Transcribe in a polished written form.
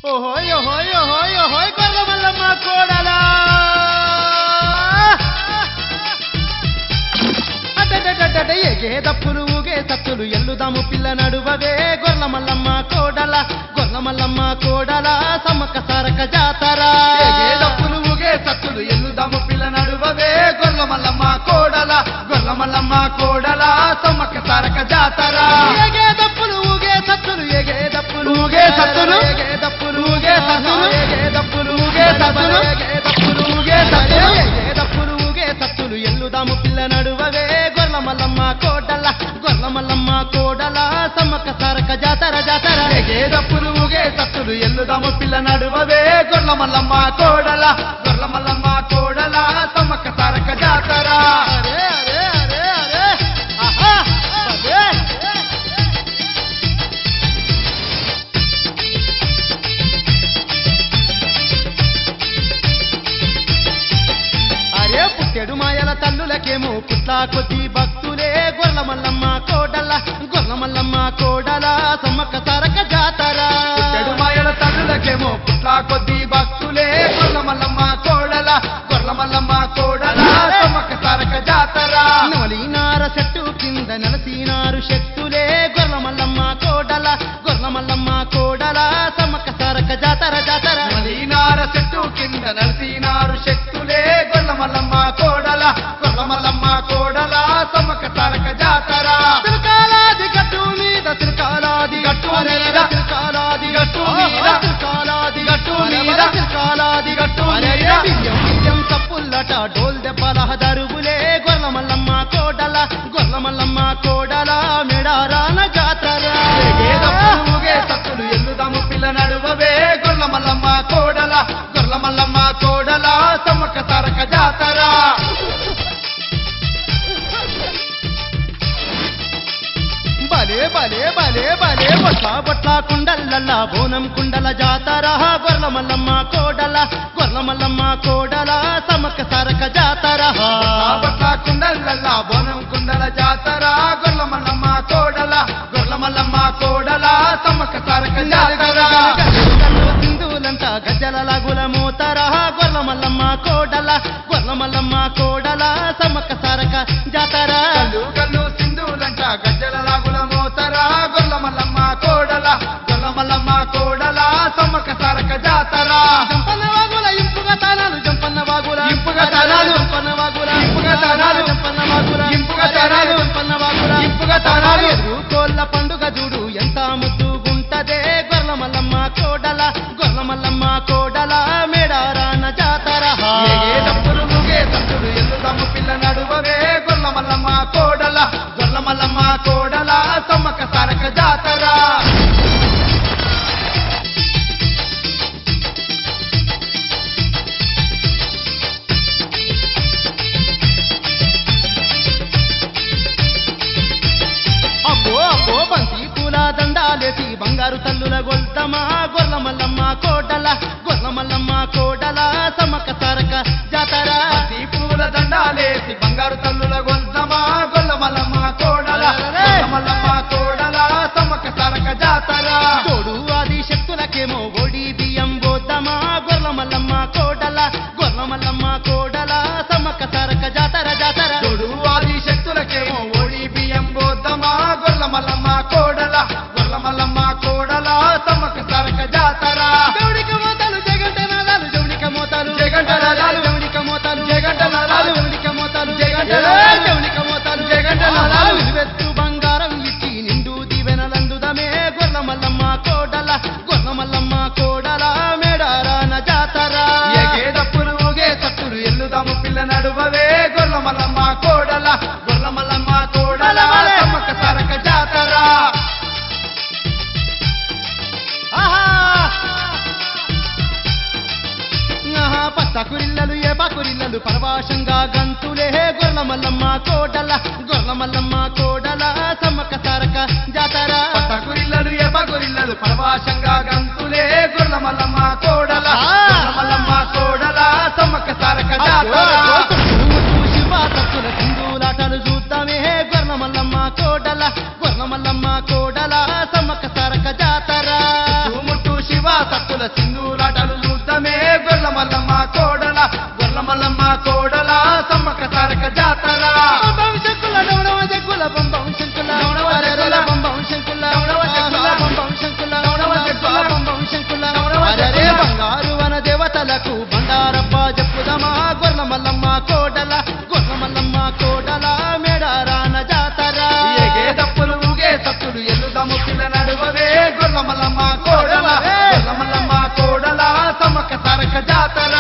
ఓహోయ్ ఓహోయ్ ఓహోయ్ ఓహోయ్ గొర్రెల మల్లమ్మ కోడలా అడ్డడ్డడ్డడ్డ ఎగే దప్పులు ఊగే సత్తులు ఎల్లుదాము పిల్ల నడువవే గొర్రెల మల్లమ్మ కోడల గొర్రెల మల్లమ్మ కోడల సమ్మక్క సారక జాతర ఎగే దప్పులు ఊగే సత్తులు ఎల్లుదాము పిల్ల నడువవే గొర్రెల మల్లమ్మ కోడల గొర్రెల మల్లమ్మ కోడల సమ్మక్క సారక జాతర ఎగే దప్పులు ఊగే సత్తులు ఎగే దప్పులు ఊగే సత్తులు ఎగే దప్పులు ఊగే సత్తులు ఎగే దప్పులు ఊగే సత్తులు ఎగే దప్పులు ఊగే సత్తులు ఎగే దప్పులు ఊగే సత్తులు ఎల్లుదాము పిల్ల నడువవే గొర్రెల మల్లమ్మ కోడల గొర్రెల మల్లమ్మ కోడల సమ్మక్క సారక జాతర జాతర ఎగే దప్పులు ఊగే సత్తులు ఎల్లుదాము పిల్ల నడువవే గొర్రెల మల్లమ్మ కోడల గొర్రెల మల్లమ్మ కోడల సమ్మక్క సారక జాతర అరే అరే అరే అరే ఆహా అరే అరే పుట్టెడు మాయల తల్లులకేమో పుట్లా కొద్ది భక్తులే గొర్రెల మల్లమ్మ కోడల గొర్రెల మల్లమ్మ కోడల సమ్మక్క సారక జాతర చెడు మాయల తల్లులకేమో పుట్లా కొద్ది భక్తులే గొర్రెల మల్లమ్మ కోడల గొర్రెల మల్లమ్మ కోడల సమ్మక్క సారక జాతర నవలీనార చెట్టు కింద నెలసీనారు శక్తులే గొర్రెల మల్లమ్మ కోడల గొర్రెల మల్లమ్మ కోడల సమ్మక్క సారక జాతర జాతర మలీనార చెట్టు కింద నలసీనారు శక్తులే గొర్రెల మల్లమ్మ కోడల గొర్రెల మల్లమ్మ కోడల సమ్మక్క సారక జాతర తిరుకాలాది గట్టు మీద తిరుకాలాది గట్టు మీద తిరుకాలాది గట్టు మీద తిరుకాలాది గట్టు మీద తిరుకాలాది గట్టు అరే మీద బియ్యం బియ్యం తప్పుల్లట డోల్ దెబ్బల దరువులే గొర్రెల మల్లమ్మ కోడల గొర్రెల మల్లమ్మ కోడల మెడారాన జాతర ఎగే దప్పులు ఊగే సత్తులు ఎల్లుదాము పిల్ల నడువవే గొర్రెల మల్లమ్మ కోడల గొర్రెల మల్లమ్మ కోడల సమ్మక్క సారక జాతర బలే బలే బలే బలే బొట్ల బొట్ల కుండలల్లా బోనం కుండల జాతర గొర్రెల మల్లమ్మ కోడల గొర్రెల మల్లమ్మ కోడల సమ్మక్క సారక జాతర బట్ల కుండలల్లా బోనం కుండల జాతర గొర్రెల మల్లమ్మ కోడల గొర్రెల మల్లమ్మ కోడల సమ్మక్క సారక జాతర సింధులంతా గజ్జల లాగుల మోతర గొర్రెల మల్లమ్మ కోడల గొర్రెల మల్లమ్మ కోడల సమ్మక్క సారక జాతర కల్లు కల్లు సింధులంట గజ్జల లాగుల మోతర గొర్రెల మల్లమ్మ కోడల గొర్రెల మల్లమ్మ కోడల సమ్మక్క సారక జాతర జంపన్న వాగుల ఇంపుగా తానాలు జంపన్న వాగుల ఇంపుగా తానాలు జంపన్న వాగుల ఇంపుగా తానాలు జంపన్న వాగుల ఇంపుగా తానాలు జంపన్న వాగుల ఇంపుగా తానాలు ఎదురు కోళ్ళ పండుగ చూడు ఎంత ముద్దుగుంటదే గొర్రెల మల్లమ్మ కోడల గొర్రెల మల్లమ్మ కోడల మేడారాన జాతర ఎగే దప్పులు ఊగే సత్తులు ఎల్లుదాము పిల్ల నడువవే గొర్రెల మల్లమ్మ కోడల గొర్రెల మల్లమ్మ కోడల సమ్మక్క సారక జాతర అబ్బో అబ్బో బంతి పూల దండాలేసి బంగారు తల్లుల గొల్తమా గొర్రెల మల్లమ్మ కోడల గొర్రెల మల్లమ్మ కోడల సమ్మక్క సారక జాతర ఈ పూల దండాలేసి బంగారు తల్లుల గొంతమా గొల్ల మల్లమ్మ కోడల గొల్ల మల్లమ్మ కోడల సమ్మక్క సారక జాతర తోడు ఆది శక్తులకేమో ఒడి బియ్యం బోద్దమా గొర్రెల మల్లమ్మ కోడల గొర్రెల మల్లమ్మ కోడల సమ్మక్క సారక జాతర జాతర తోడు ఆది శక్తులకేమో ఓడి బియ్యం బోద్దమా గొల్ల మల్లమ్మ కోడల గొల్ల మల్లమ్మ కోడల సమ్మక్క సారక జాతర జౌడిక మోతాలు జగంట నాదాలు జౌడిక మోతాలు జగంట నాదాలు జౌడిక మోతాలు జగంట నాదాలు జౌడిక మోతాలు జగంట ఏ నాదాలు జౌడిక మోతాలు జగంట నాదాలు నిలువెత్తు బంగారం ఇచ్చి నిండు దీవెనలందుదమే గొర్రెల మల్లమ్మ కోడల గొర్రెల మల్లమ్మ కోడల మేడారాన జాతర ఎగే దప్పులు ఊగే సత్తులు ఎల్లుదాము పిల్ల నడువవే గొర్రెల మల్లమ్మ కోడల గొర్రెల మల్లమ్మ కోడల సమ్మక్క సారక జాతర ఆహా ఆహా పచ్చకురిల్లలు ఏ బాకురిల్లలు పరవాశంగా గంతులే గొర్రెల మల్లమ్మ కోడల గొర్రెల మల్లమ్మ కోడల సమ్మక్క సారక జాతర పట్టకురిల్లలు ఎపగురిల్లలు పరవాశంగా గంతులే గొర్రెల మల్లమ్మ కోడల గొర్రెల మల్లమ్మ కోడల సమ్మక్క సారక జాతర శివ తక్కుల సింధులాటలు చూద్దామే గొర్రెల మల్లమ్మ కోడల గొర్రెల మల్లమ్మ కోడల సమ్మక్క సారక జాతర ముట్టు శివ సత్తుల రంగుల సింధూరాటలు చూద్దామే గొర్ల మల్లమ్మ కోడల గొర్ల మల్లమ్మ కోడల సమ్మక్క సారక జాతర బంబం శంకుల నవనవ జగ్గుల బంబం శంకుల నవనవ జగ్గుల బంబం శంకుల నవనవ జగ్గుల బంబం శంకుల నవనవ జగ్గుల బంబం శంకుల నవనవ అరెరే జగ్గుల బంగారు వన దేవతలకు బండారప్ప చెప్పుదమా గొర్ల మల్లమ్మ కోడల గొర్ల మల్లమ్మ కోడల మేడారాన జాతర ఏగే తప్పులు ఊగే సత్తులు ఎల్లుదాము పిల్ల నడువవే గొర్ల మల్లమ్మ కోడల గొర్ల మల్లమ్మ కోడల సమ్మక్క సారక జాతర